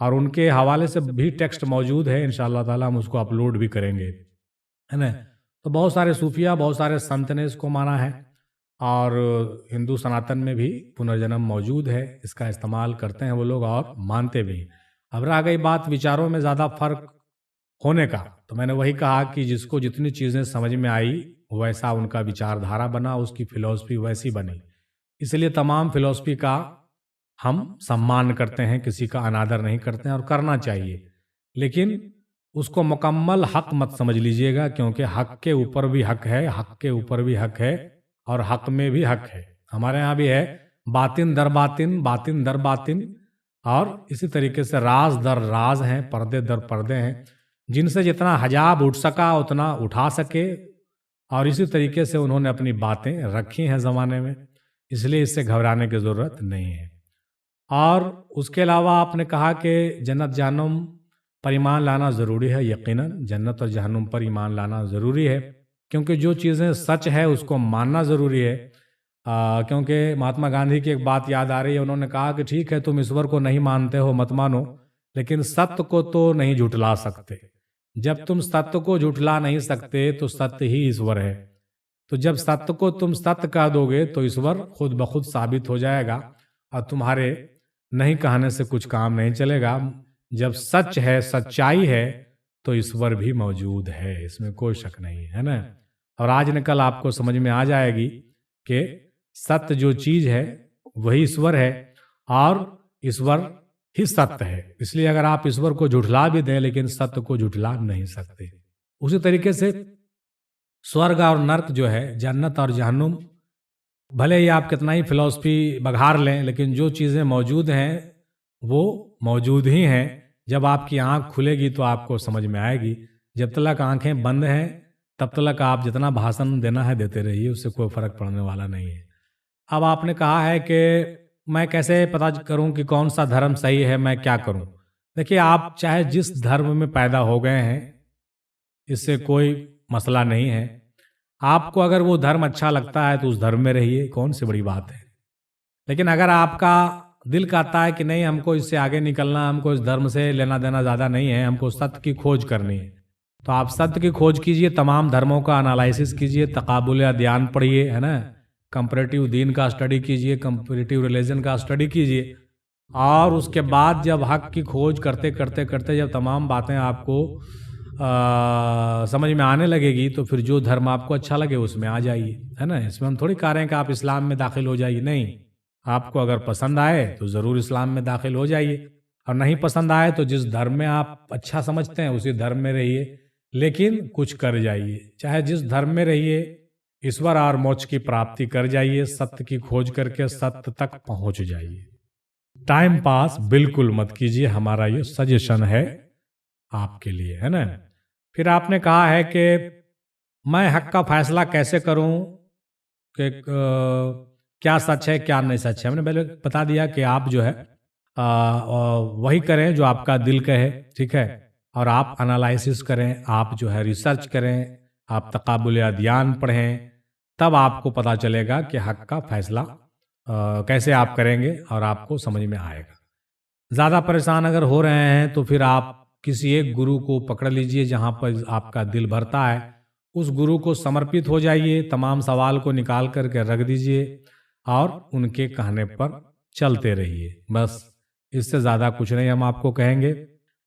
اور ان کے حوالے سے بھی ٹیکسٹ موجود ہے، انشاءاللہ تعالیٰ ہم اس کو اپلوڈ بھی کریں گے، ہے نا۔ تو بہت سارے صوفیہ، بہت سارے سنت نے اس کو مانا ہے، اور ہندو سناتن میں بھی پنرجنم موجود ہے، اس کا استعمال کرتے ہیں وہ لوگ اور مانتے بھی ہیں۔ اب رہ گئی بات وچاروں میں زیادہ فرق ہونے کا، تو میں نے وہی کہا کہ جس کو جتنی چیزیں سمجھ میں آئی ویسا ان کا وچار دھارا بنا، اس کی فلسفی ویسی بنی۔ اس لیے تمام فلسفی کا ہم سمان کرتے ہیں، کسی کا انادر نہیں کرتے ہیں، اور کرنا چاہیے، لیکن اس کو مکمل حق مت سمجھ لیجئے گا، کیونکہ حق کے اوپر بھی حق ہے، حق کے اوپر بھی حق ہے، اور حق میں بھی حق ہے۔ ہمارے ہاں بھی ہے باطن در باطن، باطن در باطن، اور اسی طریقے سے راز در راز ہیں، پردے در پردے ہیں، جن سے جتنا حجاب اٹھ سکا اتنا اٹھا سکے، اور اسی طریقے سے انہوں نے اپنی باتیں رکھی ہیں زمانے میں، اس لیے اس سے گھبرانے کی ضرورت نہیں ہے۔ اور اس کے علاوہ آپ نے کہا کہ جنت جہنم پر ایمان لانا ضروری ہے، یقیناً جنت اور جہنم پر ایمان لانا ضروری ہے، کیونکہ جو چیزیں سچ ہے اس کو ماننا ضروری ہے۔ کیونکہ مہاتما گاندھی کی ایک بات یاد آ رہی ہے، انہوں نے کہا کہ ٹھیک ہے تم ایشور کو نہیں مانتے ہو، مت مانو، لیکن ستیہ کو تو نہیں جھٹلا سکتے۔ جب تم ستیہ کو جھٹلا نہیں سکتے تو ستیہ ہی ایشور ہے، تو جب ستیہ کو تم ستیہ کہہ دو گے تو ایشور خود بخود ثابت ہو جائے گا، اور تمہارے نہیں کہنے سے کچھ کام نہیں چلے گا۔ جب سچ ہے، سچائی ہے، تو ایشور بھی موجود ہے، اس میں کوئی شک نہیں ہے نا۔ اور آج نکل آپ کو سمجھ میں آ جائے گی کہ ستیہ جو چیز ہے وہی ایشور ہے، اور ایشور ہی ستیہ ہے۔ اس لیے اگر آپ ایشور کو جھٹلا بھی دیں لیکن ستیہ کو جھٹلا نہیں سکتے۔ اسی طریقے سے سورگ اور نرک جو ہے، جنت اور جہنم، بھلے ہی آپ کتنا ہی فلسفی بگھار لیں، لیکن جو چیزیں موجود ہیں وہ موجود ہی ہیں۔ جب آپ کی آنکھ کھلے گی تو آپ کو سمجھ میں آئے گی، جب تک آنکھیں بند ہیں تب تک آپ جتنا بھاشن دینا ہے دیتے رہیے، اس سے کوئی فرق پڑنے والا نہیں ہے۔ اب آپ نے کہا ہے کہ میں کیسے پتہ کروں کہ کون سا دھرم صحیح ہے، میں کیا کروں؟ دیکھیے، آپ چاہے جس دھرم میں پیدا ہو گئے ہیں، اس سے کوئی مسئلہ نہیں ہے۔ آپ کو اگر وہ دھرم اچھا لگتا ہے تو اس دھرم میں رہیے، کون سی بڑی بات ہے۔ لیکن اگر آپ کا دل کہتا ہے کہ نہیں، ہم کو اس سے آگے نکلنا، ہم کو اس دھرم سے لینا دینا زیادہ نہیں ہے، ہم کو ستیہ کی کھوج کرنی ہے، تو آپ ستیہ کی کھوج کیجئے، تمام دھرموں کا انالائسس کیجئے، تقابل ادیان پڑھیے، ہے نا، کمپریٹیو دین کا اسٹڈی کیجئے، کمپریٹیو ریلیجن کا اسٹڈی کیجئے، اور اس کے بعد جب حق کی کھوج کرتے کرتے کرتے جب تمام باتیں آپ کو سمجھ میں آنے لگے گی، تو پھر جو دھرم آپ کو اچھا لگے اس میں آ جائیے، ہے نا۔ اس میں ہم تھوڑی کہہ رہے ہیں کہ آپ اسلام میں داخل ہو جائیے، نہیں، آپ کو اگر پسند آئے تو ضرور اسلام میں داخل ہو جائیے، اور نہیں پسند آئے تو جس دھرم میں آپ اچھا سمجھتے ہیں اسی دھرم میں رہیے، لیکن کچھ کر جائیے، چاہے جس دھرم میں رہیے، ایشور اور موکش کی پراپتی کر جائیے، ستیہ کی کھوج کر کے ستیہ تک پہنچ جائیے۔ ٹائم پاس بالکل مت کیجیے، ہمارا یہ سجیشن ہے آپ کے لیے، ہے نا۔ پھر آپ نے کہا ہے کہ میں حق کا فیصلہ کیسے کروں کہ کیا سچ ہے کیا نہیں سچ ہے۔ ہم نے پہلے بتا دیا کہ آپ جو ہے وہی کریں جو آپ کا دل کہے، ٹھیک ہے، اور آپ انالائسس کریں، آپ جو ہے ریسرچ کریں، آپ تقابل ادیان پڑھیں، تب آپ کو پتا چلے گا کہ حق کا فیصلہ کیسے آپ کریں گے، اور آپ کو سمجھ میں آئے گا۔ زیادہ پریشان اگر ہو رہے ہیں تو پھر آپ کسی ایک گرو کو پکڑ لیجئے، جہاں پر آپ کا دل بھرتا ہے اس گرو کو سمرپت ہو جائیے، تمام سوال کو نکال کر کے رکھ دیجئے، اور ان کے کہنے پر چلتے رہیے، بس اس سے زیادہ کچھ نہیں ہم آپ کو کہیں گے۔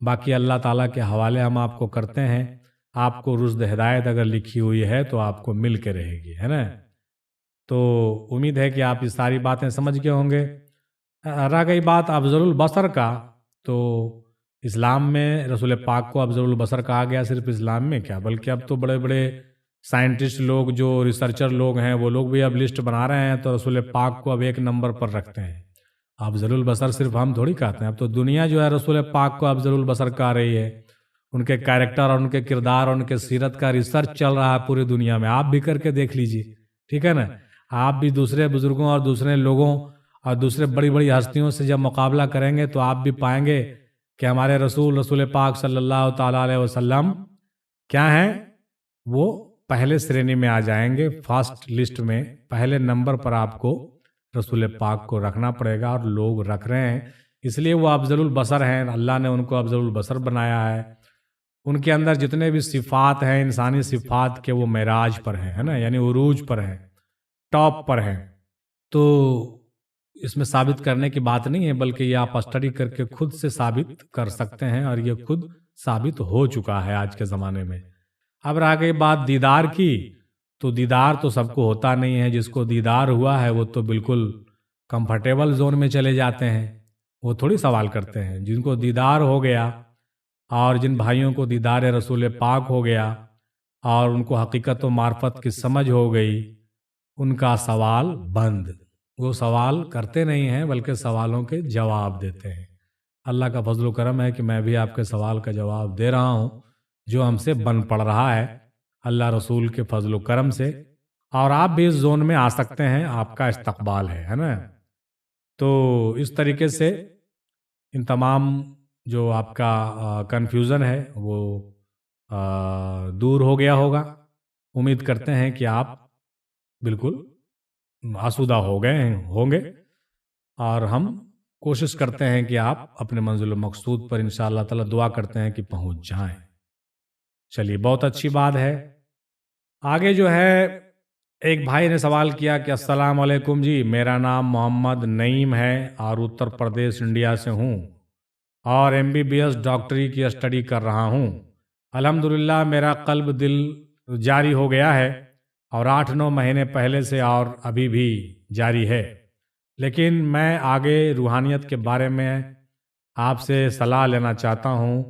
باقی اللہ تعالیٰ کے حوالے ہم آپ کو کرتے ہیں، آپ کو رشد ہدایت اگر لکھی ہوئی ہے تو آپ کو مل کے رہے گی، ہے نا۔ تو امید ہے کہ آپ یہ ساری باتیں سمجھ گئے ہوں گے۔ رہ گئی بات افضل البصر کا، تو اسلام میں رسول پاک کو افضل البصر کہا گیا، صرف اسلام میں کیا بلکہ اب تو بڑے بڑے سائنٹسٹ لوگ، جو ریسرچر لوگ ہیں، وہ لوگ بھی اب لسٹ بنا رہے ہیں، تو رسول پاک کو اب ایک نمبر پر رکھتے ہیں۔ افضل البصر صرف ہم تھوڑی کہتے ہیں، اب تو دنیا جو ہے رسول پاک کو افضل البصر کہہ رہی ہے۔ ان کے کیریکٹر اور ان کے کردار اور ان کے سیرت کا ریسرچ چل رہا ہے پوری دنیا میں، آپ بھی کر کے دیکھ لیجئے، ٹھیک ہے نا۔ آپ بھی دوسرے بزرگوں اور دوسرے لوگوں اور دوسرے بڑی بڑی ہستیوں سے جب مقابلہ کریں گے تو آپ بھی پائیں گے کہ ہمارے رسول پاک صلی اللہ تعالیٰ علیہ وسلم کیا ہیں، وہ پہلے شرینی میں آ جائیں گے، فرسٹ لسٹ میں پہلے نمبر پر آپ کو رسول پاک کو رکھنا پڑے گا، اور لوگ رکھ رہے ہیں۔ اس لیے وہ افضل البصر ہیں، اللہ نے ان کو افضل البصر بنایا ہے۔ ان کے اندر جتنے بھی صفات ہیں انسانی صفات کے، وہ معراج پر ہیں، ہے نا، یعنی عروج پر ہیں، ٹاپ پر ہیں۔ تو اس میں ثابت کرنے کی بات نہیں ہے، بلکہ یہ آپ اسٹڈی کر کے خود سے ثابت کر سکتے ہیں، اور یہ خود ثابت ہو چکا ہے آج کے زمانے میں۔ اب رہ گئی بات دیدار کی، تو دیدار تو سب کو ہوتا نہیں ہے۔ جس کو دیدار ہوا ہے وہ تو بالکل کمفرٹیبل زون میں چلے جاتے ہیں، وہ تھوڑی سوال کرتے ہیں۔ جن کو دیدار ہو گیا، اور جن بھائیوں کو دیدار رسول پاک ہو گیا اور ان کو حقیقت و معرفت کی سمجھ ہو گئی، ان کا سوال بند۔ وہ سوال کرتے نہیں ہیں بلکہ سوالوں کے جواب دیتے ہیں۔ اللہ کا فضل و کرم ہے کہ میں بھی آپ کے سوال کا جواب دے رہا ہوں جو ہم سے بن پڑ رہا ہے اللہ رسول کے فضل و کرم سے، اور آپ بھی اس زون میں آ سکتے ہیں، آپ کا استقبال ہے نا۔ تو اس طریقے سے ان تمام جو آپ کا کنفیوژن ہے وہ دور ہو گیا ہوگا۔ امید کرتے ہیں کہ آپ بالکل آسودہ ہو گئے ہوں گے، اور ہم کوشش کرتے ہیں کہ آپ اپنے منزل و مقصود پر انشاءاللہ تعالی دعا کرتے ہیں کہ پہنچ جائیں۔ چلیے، بہت اچھی بات ہے۔ آگے جو ہے ایک بھائی نے سوال کیا کہ السلام علیکم جی، میرا نام محمد نعیم ہے اور اتر پردیش انڈیا سے ہوں، اور MBBS ڈاکٹری کی اسٹڈی کر رہا ہوں۔ الحمدللہ میرا قلب دل جاری ہو گیا ہے، اور 8-9 مہینے پہلے سے اور ابھی بھی جاری ہے، لیکن میں آگے روحانیت کے بارے میں آپ سے صلاح لینا چاہتا ہوں،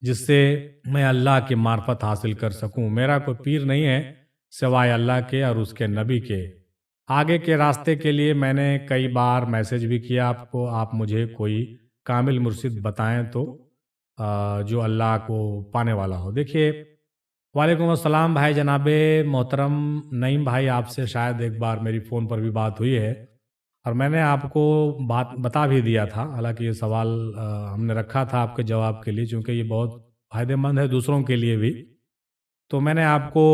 جس سے میں اللہ کی معرفت حاصل کر سکوں۔ میرا کوئی پیر نہیں ہے سوائے اللہ کے اور اس کے نبی کے۔ آگے کے راستے کے لیے میں نے کئی بار میسج بھی کیا آپ کو، آپ مجھے کوئی کامل مرشد بتائیں تو جو اللہ کو پانے والا ہو۔ دیکھیے، وعلیکم السلام بھائی جناب محترم نعیم بھائی، آپ سے شاید ایک بار میری فون پر بھی بات ہوئی ہے، اور میں نے آپ کو بات بتا بھی دیا تھا۔ حالانکہ یہ سوال ہم نے رکھا تھا آپ کے جواب کے لیے، چونکہ یہ بہت فائدہ مند ہے دوسروں کے لیے بھی، تو میں نے آپ کو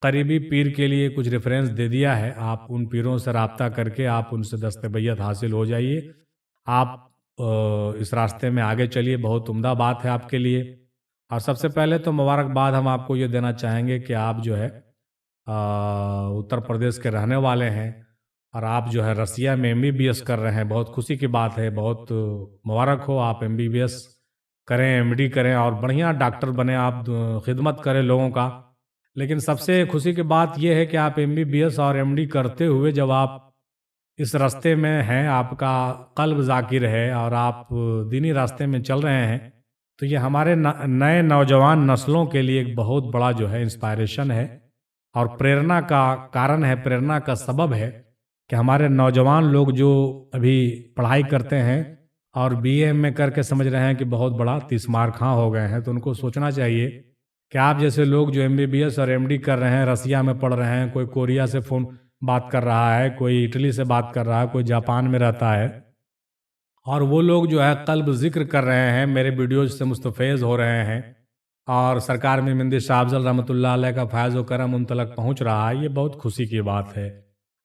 قریبی پیر کے لیے کچھ ریفرنس دے دیا ہے۔ آپ ان پیروں سے رابطہ کر کے آپ ان سے دست بیعت حاصل ہو جائیے، آپ اس راستے میں آگے چلیے، بہت عمدہ بات ہے آپ کے لیے۔ اور سب سے پہلے تو مبارکباد ہم آپ کو یہ دینا چاہیں گے کہ آپ جو ہے اتر پردیش کے رہنے والے ہیں، اور آپ جو ہے رسیا میں MBBS کر رہے ہیں۔ بہت خوشی کی بات ہے، بہت مبارک ہو۔ آپ MBBS کریں، MD کریں، اور بڑھیا ڈاکٹر بنیں، آپ خدمت کریں لوگوں کا۔ لیکن سب سے خوشی کی بات یہ ہے کہ آپ MBBS اور MD کرتے ہوئے جب آپ اس راستے میں ہیں، آپ کا قلب ذاکر ہے اور آپ دینی راستے میں چل رہے ہیں، تو یہ ہمارے نئے نوجوان نسلوں کے لیے ایک بہت بڑا جو ہے انسپائریشن ہے، اور پریرنا کا کارن ہے، پریرنا کا سبب ہے کہ ہمارے نوجوان لوگ جو ابھی پڑھائی کرتے ہیں اور BA میں کر کے سمجھ رہے ہیں کہ بہت بڑا تیسمار خاں ہو گئے ہیں، تو ان کو سوچنا چاہیے کہ آپ جیسے لوگ جو MBBS اور MD کر رہے ہیں، رسیا میں پڑھ رہے ہیں، کوئی کوریا سے فون بات کر رہا ہے، کوئی اٹلی سے بات کر رہا ہے، کوئی جاپان میں رہتا ہے، اور وہ لوگ جو ہے قلب ذکر کر رہے ہیں، میرے ویڈیوز سے مستفیض ہو رہے ہیں، اور سرکار میں مندی شاہ افضل رحمۃ اللہ علیہ کا فیض و کرم ان تلک پہنچ رہا ہے، یہ بہت خوشی کی بات ہے۔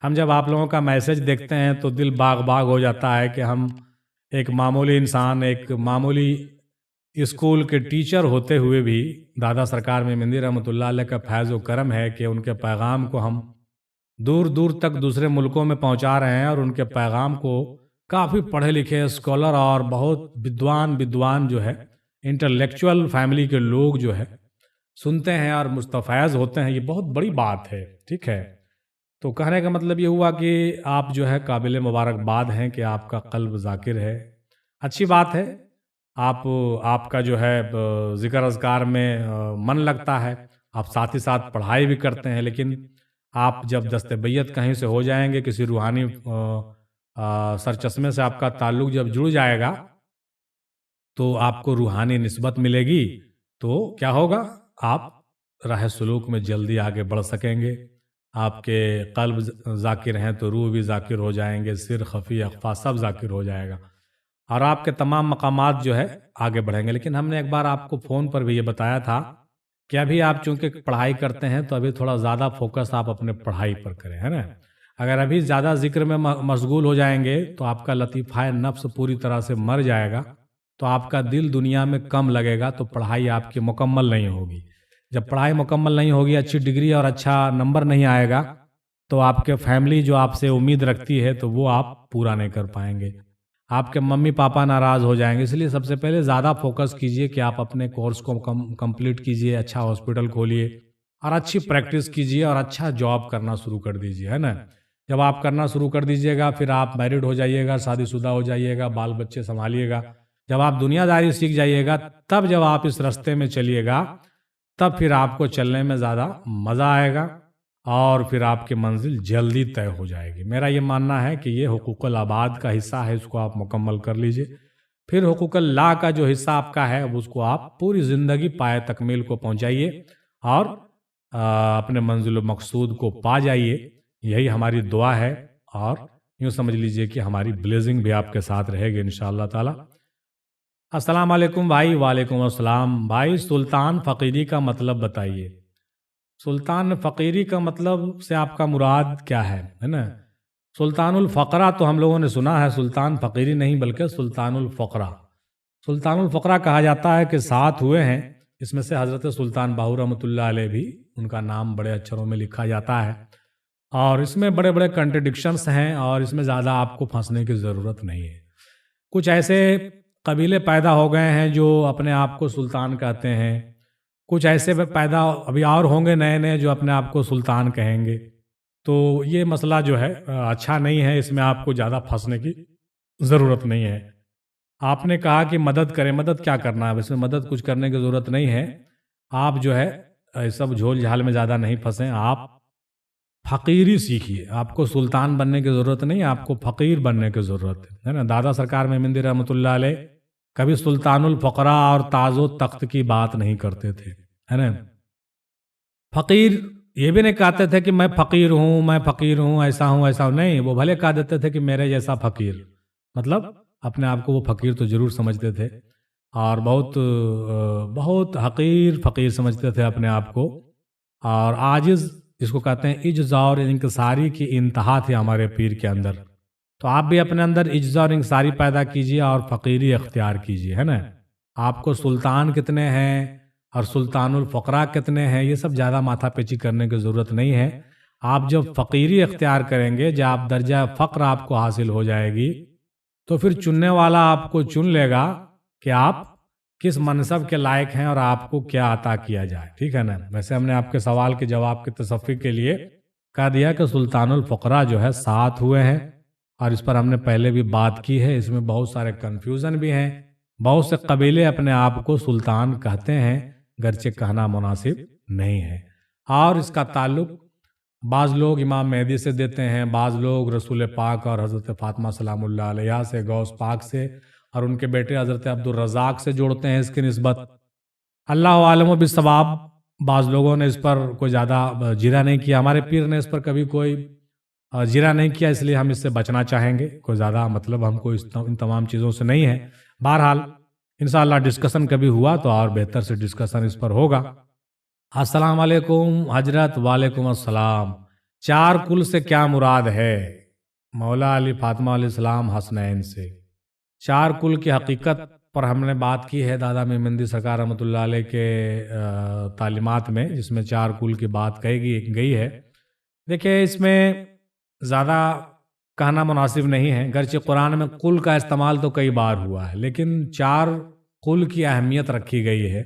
ہم جب آپ لوگوں کا میسج دیکھتے ہیں تو دل باغ باغ ہو جاتا ہے کہ ہم ایک معمولی انسان، ایک معمولی اسکول کے ٹیچر ہوتے ہوئے بھی دادا سرکار میں مندی رحمۃ اللہ علیہ کا فیض و کرم ہے کہ ان کے پیغام کو ہم دور دور تک دوسرے ملکوں میں پہنچا رہے ہیں، اور ان کے پیغام کو کافی پڑھے لکھے اسکالر اور بہت بدوان جو ہے انٹلیکچوئل فیملی کے لوگ جو ہے سنتے ہیں اور مستفیض ہوتے ہیں۔ یہ بہت بڑی بات ہے، ٹھیک ہے۔ تو کہنے کا مطلب یہ ہوا کہ آپ جو ہے قابل مبارکباد ہیں کہ آپ کا قلب ذاکر ہے، اچھی بات ہے۔ آپ کا جو ہے ذکر اذکار میں من لگتا ہے، آپ ساتھ ہی ساتھ پڑھائی بھی کرتے ہیں، لیکن آپ جب دست بیعت کہیں سے ہو جائیں گے، کسی روحانی سرچشمے سے آپ کا تعلق جب جڑ جائے گا تو آپ کو روحانی نسبت ملے گی، تو کیا ہوگا؟ آپ راہ سلوک میں جلدی آگے بڑھ سکیں گے۔ آپ کے قلب ذاکر ہیں تو روح بھی ذاکر ہو جائیں گے، سر خفی اخفا سب ذاکر ہو جائے گا، اور آپ کے تمام مقامات جو ہے آگے بڑھیں گے۔ لیکن ہم نے ایک بار آپ کو فون پر بھی یہ بتایا تھا کہ ابھی آپ چونکہ پڑھائی کرتے ہیں تو ابھی تھوڑا زیادہ فوکس آپ اپنے پڑھائی پر کریں، ہے نا۔ اگر ابھی زیادہ ذکر میں مشغول ہو جائیں گے تو آپ کا لطیفہ نفس پوری طرح سے مر جائے گا، تو آپ کا دل دنیا میں کم لگے گا، تو پڑھائی آپ کی مکمل نہیں ہوگی۔ جب پڑھائی مکمل نہیں ہوگی، اچھی ڈگری اور اچھا نمبر نہیں آئے گا، تو آپ کے فیملی جو آپ سے امید رکھتی ہے تو وہ آپ پورا نہیں کر پائیں گے، آپ کے ممی پاپا ناراض ہو جائیں گے۔ اس لیے سب سے پہلے زیادہ فوکس کیجئے کہ آپ اپنے کورس کو کمپلیٹ کیجئے، اچھا ہاسپٹل کھولیے اور اچھی پریکٹس کیجئے اور اچھا جاب کرنا شروع کر دیجئے، ہے نا۔ جب آپ کرنا شروع کر دیجئے گا، پھر آپ میرڈ ہو جائیے گا، شادی شدہ ہو جائیے گا، بال بچے سنبھالیے گا۔ جب آپ دنیا داری سیکھ جائیے گا، تب جب آپ اس راستے میں چلیے گا، تب پھر آپ کو چلنے میں زیادہ مزہ آئے گا اور پھر آپ کی منزل جلدی طے ہو جائے گی۔ میرا یہ ماننا ہے کہ یہ حقوق العباد کا حصہ ہے، اس کو آپ مکمل کر لیجئے۔ پھر حقوق اللہ کا جو حصہ آپ کا ہے، اس کو آپ پوری زندگی پائے تکمیل کو پہنچائیے اور اپنے منزل و مقصود کو پا جائیے۔ یہی ہماری دعا ہے، اور یوں سمجھ لیجئے کہ ہماری بلیسنگ بھی آپ کے ساتھ رہے گی انشاءاللہ تعالی۔ السلام علیکم بھائی۔ وعلیکم السلام بھائی۔ سلطان فقیری کا مطلب بتائیے۔ سلطان فقیری کا مطلب سے آپ کا مراد کیا ہے نا؟ سلطان الفقرہ تو ہم لوگوں نے سنا ہے، سلطان فقیری نہیں بلکہ سلطان الفقرہ۔ سلطان الفقرہ کہا جاتا ہے کہ 7 ہوئے ہیں، اس میں سے حضرت سلطان باہو رحمۃ اللہ علیہ بھی، ان کا نام بڑے اچھروں میں لکھا جاتا ہے، اور اس میں بڑے بڑے کنٹرڈکشنز ہیں، اور اس میں زیادہ آپ کو پھنسنے کی ضرورت نہیں ہے۔ کچھ ایسے قبیلے پیدا ہو گئے ہیں جو اپنے آپ کو سلطان کہتے ہیں، کچھ ایسے پیدا ابھی اور ہوں گے نئے نئے جو اپنے آپ کو سلطان کہیں گے۔ تو یہ مسئلہ جو ہے اچھا نہیں ہے، اس میں آپ کو زیادہ پھنسنے کی ضرورت نہیں ہے۔ آپ نے کہا کہ مدد کریں، مدد کیا کرنا ہے؟ اس میں مدد کچھ کرنے کی ضرورت نہیں ہے۔ آپ جو ہے سب جھول جھال میں زیادہ نہیں پھنسیں، آپ فقیری سیکھیے۔ آپ کو سلطان بننے کی ضرورت نہیں، آپ کو فقیر بننے کی ضرورت ہے نا۔ دادا سرکار مہمندی رحمۃ اللہ علیہ کبھی سلطان الفقرا اور تاج و تخت کی بات نہیں کرتے تھے، ہے نا۔ فقیر یہ بھی نہیں کہتے تھے کہ میں فقیر ہوں، میں فقیر ہوں، ایسا ہوں ایسا ہوں، نہیں، وہ بھلے کہہ دیتے تھے کہ میرے جیسا فقیر، مطلب اپنے آپ کو وہ فقیر تو ضرور سمجھتے تھے، اور بہت حقیر فقیر سمجھتے تھے اپنے آپ کو، اور عاجز جس کو کہتے ہیں عجز اور انکساری کی انتہا تھی ہمارے پیر کے اندر۔ تو آپ بھی اپنے اندر عجز اور انکساری پیدا کیجیے اور فقیری اختیار کیجیے، ہے نا۔ آپ کو سلطان کتنے ہیں اور سلطان الفقراء کتنے ہیں، یہ سب زیادہ ماتھا پیچی کرنے کی ضرورت نہیں ہے۔ آپ جب فقیری اختیار کریں گے، جب آپ درجہ فقر آپ کو حاصل ہو جائے گی، تو پھر چننے والا آپ کو چن لے گا کہ آپ کس منصب کے لائق ہیں اور آپ کو کیا عطا کیا جائے، ٹھیک ہے نا۔ ویسے ہم نے آپ کے سوال کے جواب کی تصفی کے لیے کہہ دیا کہ سلطان الفقراء جو ہے 7 ہوئے ہیں، اور اس پر ہم نے پہلے بھی بات کی ہے۔ اس میں بہت سارے کنفیوژن بھی ہیں، بہت سے قبیلے اپنے آپ کو سلطان کہتے ہیں، گرچہ کہنا مناسب نہیں ہے، اور اس کا تعلق بعض لوگ امام مہدی سے دیتے ہیں، بعض لوگ رسول پاک اور حضرت فاطمہ سلام اللہ علیہ سے، غوث پاک سے اور ان کے بیٹے حضرت عبدالرزاق سے جوڑتے ہیں اس کی نسبت۔ اللہ عالم بالصواب، بعض لوگوں نے اس پر کوئی زیادہ جرا نہیں کیا، ہمارے پیر نے اس پر کبھی کوئی جرا نہیں کیا، اس لیے ہم اس سے بچنا چاہیں گے، کوئی زیادہ مطلب ہم کو ان تمام چیزوں سے نہیں ہے۔ بہرحال انشاءاللہ ڈسکشن کبھی ہوا تو اور بہتر سے ڈسکشن اس پر ہوگا۔ السلام علیکم حضرت۔ وعلیکم السلام۔ 4 کل سے کیا مراد ہے؟ مولا علی فاطمہ علیہ السلام حسنین سے 4 کل کی حقیقت پر ہم نے بات کی ہے دادا مہمندی سرکار رحمۃ اللہ علیہ کے تعلیمات میں، جس میں 4 کل کی بات کہی گئی ہے۔ دیکھیں، اس میں زیادہ کہنا مناسب نہیں ہے، گرچہ قرآن میں کل کا استعمال تو کئی بار ہوا ہے، لیکن 4 کل کی اہمیت رکھی گئی ہے،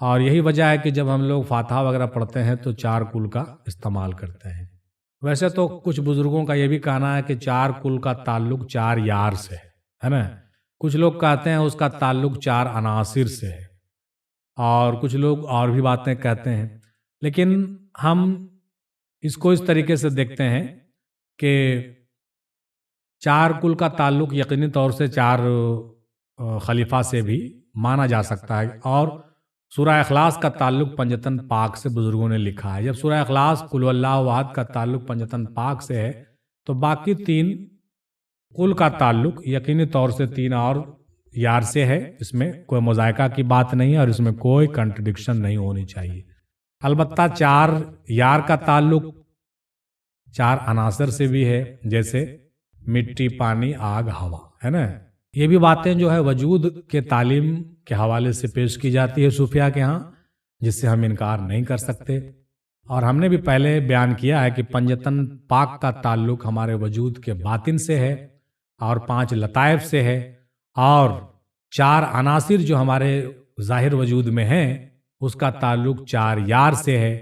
اور یہی وجہ ہے کہ جب ہم لوگ فاتحہ وغیرہ پڑھتے ہیں تو 4 کل کا استعمال کرتے ہیں۔ ویسے تو کچھ بزرگوں کا یہ بھی کہنا ہے کہ 4 کل کا تعلق 4 یار سے ہے نا، کچھ لوگ کہتے ہیں اس کا تعلق 4 عناصر سے ہے، اور کچھ لوگ اور بھی باتیں کہتے ہیں، لیکن ہم اس کو اس طریقے سے دیکھتے ہیں کہ 4 کل کا تعلق یقینی طور سے 4 خلیفہ سے بھی مانا جا سکتا ہے، اور سورہ اخلاص کا تعلق پنجتن پاک سے بزرگوں نے لکھا ہے۔ جب سورہ اخلاص قل هو اللہ احد کا تعلق پنجتن پاک سے ہے، تو باقی 3 کل کا تعلق یقینی طور سے 3 اور یار سے ہے، اس میں کوئی مذائقہ کی بات نہیں ہے، اور اس میں کوئی کنٹرڈکشن نہیں ہونی چاہیے۔ البتہ 4 یار کا تعلق 4 عناصر سے بھی ہے، جیسے مٹی، پانی، آگ، ہوا، ہے نا. یہ بھی باتیں جو ہے وجود کے تعلیم کے حوالے سے پیش کی جاتی ہے صوفیاء کے ہاں، جس سے ہم انکار نہیں کر سکتے. اور ہم نے بھی پہلے بیان کیا ہے کہ پنجتن پاک کا تعلق ہمارے وجود کے باطن سے ہے اور 5 لطائف سے ہے، اور 4 عناصر جو ہمارے ظاہر وجود میں ہیں اس کا تعلق 4 یار سے ہے،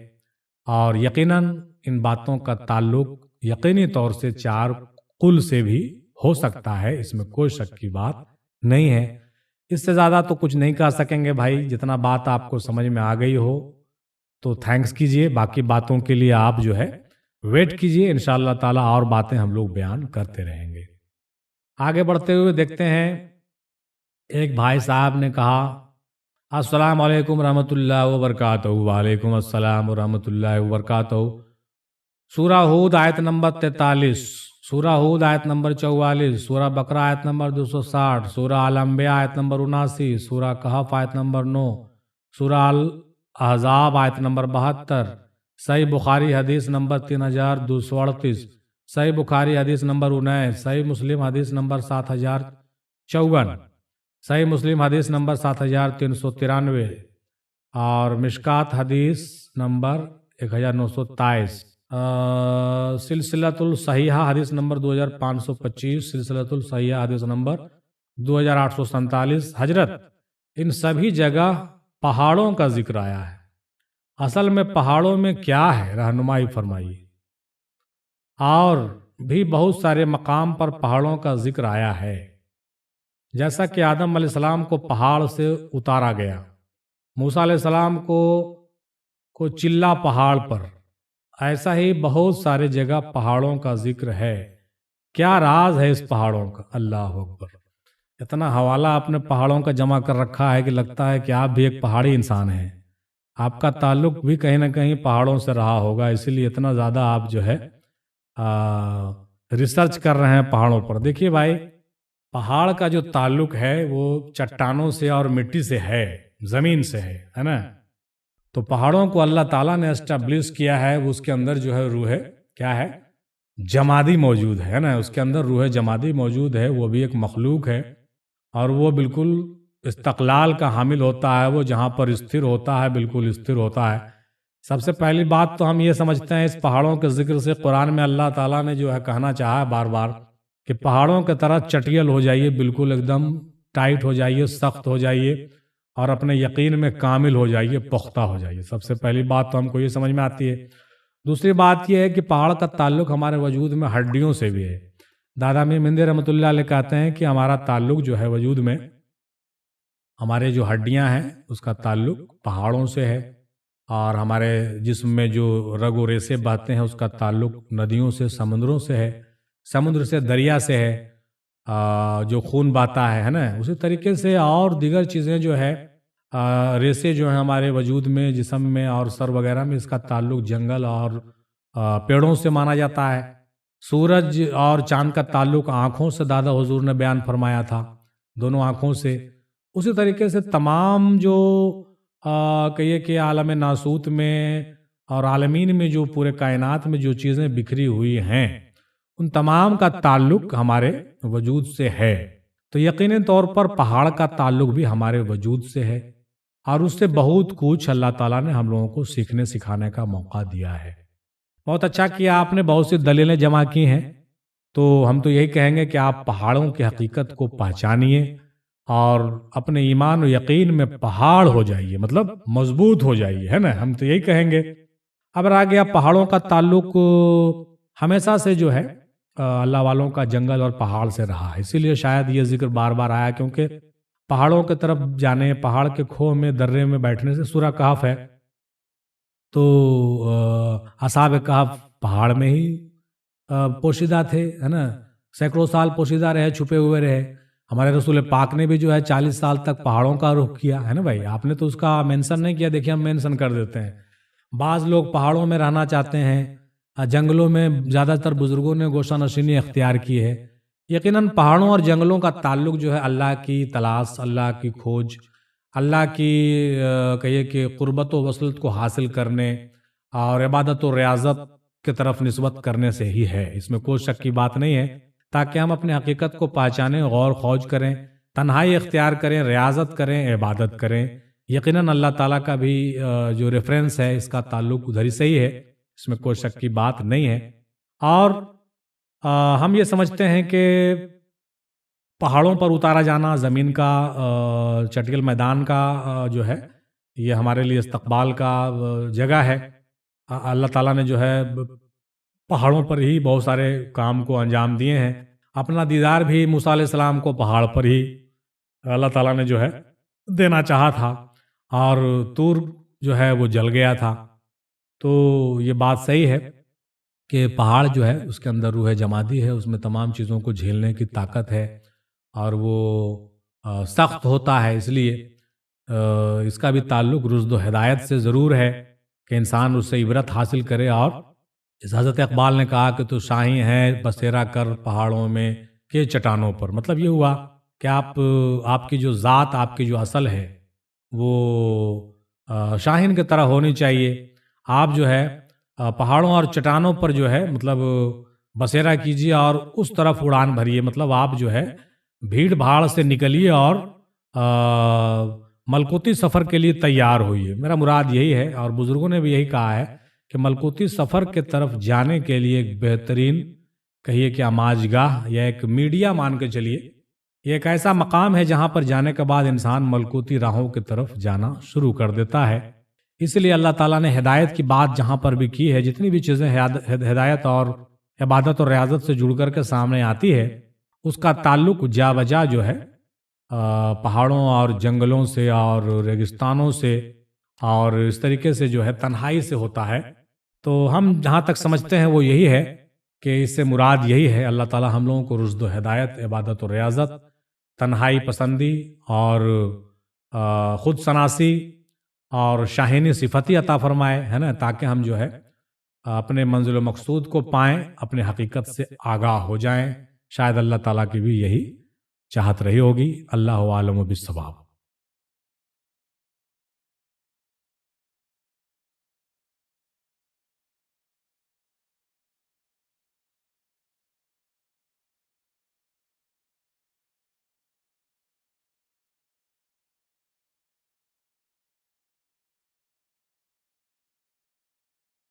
اور یقیناً ان باتوں کا تعلق یقینی طور سے 4 قل سے بھی ہو سکتا ہے، اس میں کوئی شک کی بات نہیں ہے. اس سے زیادہ تو کچھ نہیں کہہ سکیں گے بھائی. جتنا بات آپ کو سمجھ میں آ گئی ہو تو تھینکس کیجئے، باقی باتوں کے لیے آپ جو ہے ویٹ کیجئے، انشاءاللہ تعالی اور باتیں ہم لوگ بیان کرتے رہیں گے. آگے بڑھتے ہوئے دیکھتے ہیں، ایک بھائی صاحب نے کہا السلام علیکم رحمۃ اللہ وبرکاتہ. وعلیکم السلام ورحمۃ اللہ وبرکاتہ. سورہ ہود آیت نمبر 43، سورہ ہود آیت نمبر 44، سورہ بقرہ آیت نمبر 260، سورہ الانبیاء آیت نمبر 79، سورہ کہف آیت نمبر 9، سورہ الاحزاب آیت نمبر 72، صحیح بخاری حدیث نمبر 3238، صحیح بخاری حدیث نمبر 19، صحیح مسلم حدیث نمبر 7054، صحیح مسلم حدیث نمبر 7393، اور مشکات حدیث نمبر 1923، سلسلۃ الصحیحہ حدیث نمبر 2525، سلسلۃ الصحیحہ حدیث نمبر 2847. حضرت ان سبھی جگہ پہاڑوں کا ذکر آیا ہے، اصل میں پہاڑوں میں کیا ہے رہنمائی فرمائیے. اور بھی بہت سارے مقام پر پہاڑوں کا ذکر آیا ہے، جیسا کہ آدم علیہ السلام کو پہاڑ سے اتارا گیا، موسیٰ علیہ السلام کو چلا پہاڑ پر، ایسا ہی بہت سارے جگہ پہاڑوں کا ذکر ہے. کیا راز ہے اس پہاڑوں کا؟ اللہ اکبر. اتنا حوالہ آپ نے پہاڑوں کا جمع کر رکھا ہے کہ لگتا ہے کہ آپ بھی ایک پہاڑی انسان ہیں، آپ کا تعلق بھی کہیں نہ کہیں پہاڑوں سے رہا ہوگا، اسی لیے اتنا زیادہ آپ جو ہے ریسرچ کر رہے ہیں پہاڑوں پر. دیکھیے بھائی، پہاڑ کا جو تعلق ہے وہ چٹانوں سے اور مٹی سے ہے، زمین سے ہے نا. تو پہاڑوں کو اللہ تعالیٰ نے اسٹیبلش کیا ہے، اس کے اندر جو ہے روح کیا ہے، جمادی موجود ہے نا. اس کے اندر روح جمادی موجود ہے، وہ بھی ایک مخلوق ہے، اور وہ بالکل استقلال کا حامل ہوتا ہے. وہ جہاں پر استھر ہوتا ہے بالکل استھر ہوتا ہے. سب سے پہلی بات تو ہم یہ سمجھتے ہیں اس پہاڑوں کے ذکر سے قرآن میں اللہ تعالیٰ نے جو ہے کہنا چاہا ہے بار بار کہ پہاڑوں کی طرح چٹیل ہو جائیے، بالکل ایک دم ٹائٹ ہو جائیے، سخت ہو جائیے، اور اپنے یقین میں کامل ہو جائیے، پختہ ہو جائیے. سب سے پہلی بات تو ہم کو یہ سمجھ میں آتی ہے. دوسری بات یہ ہے کہ پہاڑ کا تعلق ہمارے وجود میں ہڈیوں سے بھی ہے. دادا میر مہندی رحمۃ اللہ علیہ کہتے ہیں کہ ہمارا تعلق جو ہے وجود میں، ہمارے جو ہڈیاں ہیں اس کا تعلق پہاڑوں سے ہے، اور ہمارے جسم میں جو رگ و ریسے بہتے ہیں اس کا تعلق ندیوں سے، سمندروں سے ہے، سمندر سے دریا سے ہے، جو خون بہتا ہے نا. اسی طریقے سے اور دیگر چیزیں جو ہے ریسے جو ہیں ہمارے وجود میں، جسم میں اور سر وغیرہ میں، اس کا تعلق جنگل اور پیڑوں سے مانا جاتا ہے. سورج اور چاند کا تعلق آنکھوں سے دادا حضور نے بیان فرمایا تھا، دونوں آنکھوں سے. اسی طریقے سے تمام جو کہیے کہ عالم ناسوت میں اور عالمین میں جو پورے کائنات میں جو چیزیں بکھری ہوئی ہیں، ان تمام کا تعلق ہمارے وجود سے ہے. تو یقینی طور پر پہاڑ کا تعلق بھی ہمارے وجود سے ہے، اور اس سے بہت کچھ اللہ تعالیٰ نے ہم لوگوں کو سیکھنے سکھانے کا موقع دیا ہے. بہت اچھا کیا آپ نے، بہت سی دلیلیں جمع کی ہیں. تو ہم تو یہی کہیں گے کہ آپ پہاڑوں کی حقیقت کو پہچانیے اور اپنے ایمان و یقین میں پہاڑ ہو جائیے، مطلب مضبوط ہو جائیے، ہے نا. ہم تو یہی کہیں گے. اب رہ گیا پہاڑوں کا تعلق ہمیشہ سے جو ہے اللہ والوں کا جنگل اور پہاڑ سے رہا ہے، اسی لیے شاید یہ ذکر بار بار آیا، کیونکہ پہاڑوں کی طرف جانے، پہاڑ کے کھوہ میں درے میں بیٹھنے سے، سورہ کہف ہے تو اصحاب کہف پہاڑ میں ہی پوشیدہ تھے، ہے نا. سینکڑوں سال پوشیدہ رہے، چھپے ہوئے رہے. ہمارے رسول پاک نے بھی جو ہے 40 سال تک پہاڑوں کا رخ کیا، ہے نا بھائی. آپ نے تو اس کا مینشن نہیں کیا، دیکھیے ہم مینشن کر دیتے ہیں. بعض لوگ پہاڑوں میں رہنا چاہتے ہیں، جنگلوں میں زیادہ تر بزرگوں نے گوشہ نشینی اختیار کی ہے. یقیناً پہاڑوں اور جنگلوں کا تعلق جو ہے اللہ کی تلاش، اللہ کی کھوج، اللہ کی کہیے کہ قربت و وصلت کو حاصل کرنے اور عبادت و ریاضت کی طرف نسبت کرنے سے ہی ہے، اس میں کوئی شک کی بات نہیں ہے، تاکہ ہم اپنے حقیقت کو پہچانیں، غور خوض کریں، تنہائی اختیار کریں، ریاضت کریں، عبادت کریں۔ یقیناً اللہ تعالیٰ کا بھی جو ریفرنس ہے اس کا تعلق ادھر ہی سے ہی ہے، اس میں کوئی شک کی بات نہیں ہے۔ اور ہم یہ سمجھتے ہیں کہ پہاڑوں پر اتارا جانا، زمین کا چٹیل میدان کا جو ہے یہ ہمارے لیے استقبال کا جگہ ہے۔ اللہ تعالیٰ نے جو ہے پہاڑوں پر ہی بہت سارے کام کو انجام دیے ہیں۔ اپنا دیدار بھی موسیٰ علیہ السلام کو پہاڑ پر ہی اللہ تعالیٰ نے جو ہے دینا چاہا تھا، اور طور جو ہے وہ جل گیا تھا۔ تو یہ بات صحیح ہے کہ پہاڑ جو ہے اس کے اندر روح جمادی ہے، اس میں تمام چیزوں کو جھیلنے کی طاقت ہے، اور وہ سخت ہوتا ہے، اس لیے اس کا بھی تعلق رشد و ہدایت سے ضرور ہے کہ انسان اس سے عبرت حاصل کرے۔ اور حضرت اقبال نے کہا کہ تو شاہی ہے بسیرا کر پہاڑوں میں کے چٹانوں پر، مطلب یہ ہوا کہ آپ کی جو ذات، آپ کی جو اصل ہے وہ شاہین کی طرح ہونی چاہیے۔ آپ جو ہے پہاڑوں اور چٹانوں پر جو ہے مطلب بسیرا کیجیے اور اس طرف اڑان بھریے، مطلب آپ جو ہے بھیڑ بھاڑ سے نکلیے اور ملکوتی سفر کے لیے تیار ہوئیے۔ میرا مراد یہی ہے، اور بزرگوں نے بھی یہی کہا ہے کہ ملکوتی سفر کے طرف جانے کے لیے ایک بہترین کہیے کہ آماجگاہ یا ایک میڈیا مان کے چلیے، یہ ایک ایسا مقام ہے جہاں پر جانے کے بعد انسان ملکوتی راہوں کی طرف جانا شروع کر دیتا ہے۔ اس لیے اللہ تعالیٰ نے ہدایت کی بات جہاں پر بھی کی ہے، جتنی بھی چیزیں ہدایت اور عبادت اور ریاضت سے جڑ کر کے سامنے آتی ہے، اس کا تعلق جا بجا جو ہے پہاڑوں اور جنگلوں سے اور ریگستانوں سے اور اس طریقے سے جو ہے تنہائی سے ہوتا ہے۔ تو ہم جہاں تک سمجھتے ہیں وہ یہی ہے کہ اس سے مراد یہی ہے، اللہ تعالیٰ ہم لوگوں کو رشد و ہدایت، عبادت و ریاضت، تنہائی پسندی اور خود شناسی اور شاہینی صفتی عطا فرمائے، ہے نا، تاکہ ہم جو ہے اپنے منزل و مقصود کو پائیں، اپنے حقیقت سے آگاہ ہو جائیں۔ شاید اللہ تعالیٰ کی بھی یہی چاہت رہی ہوگی۔ اللہ عالم بالصواب۔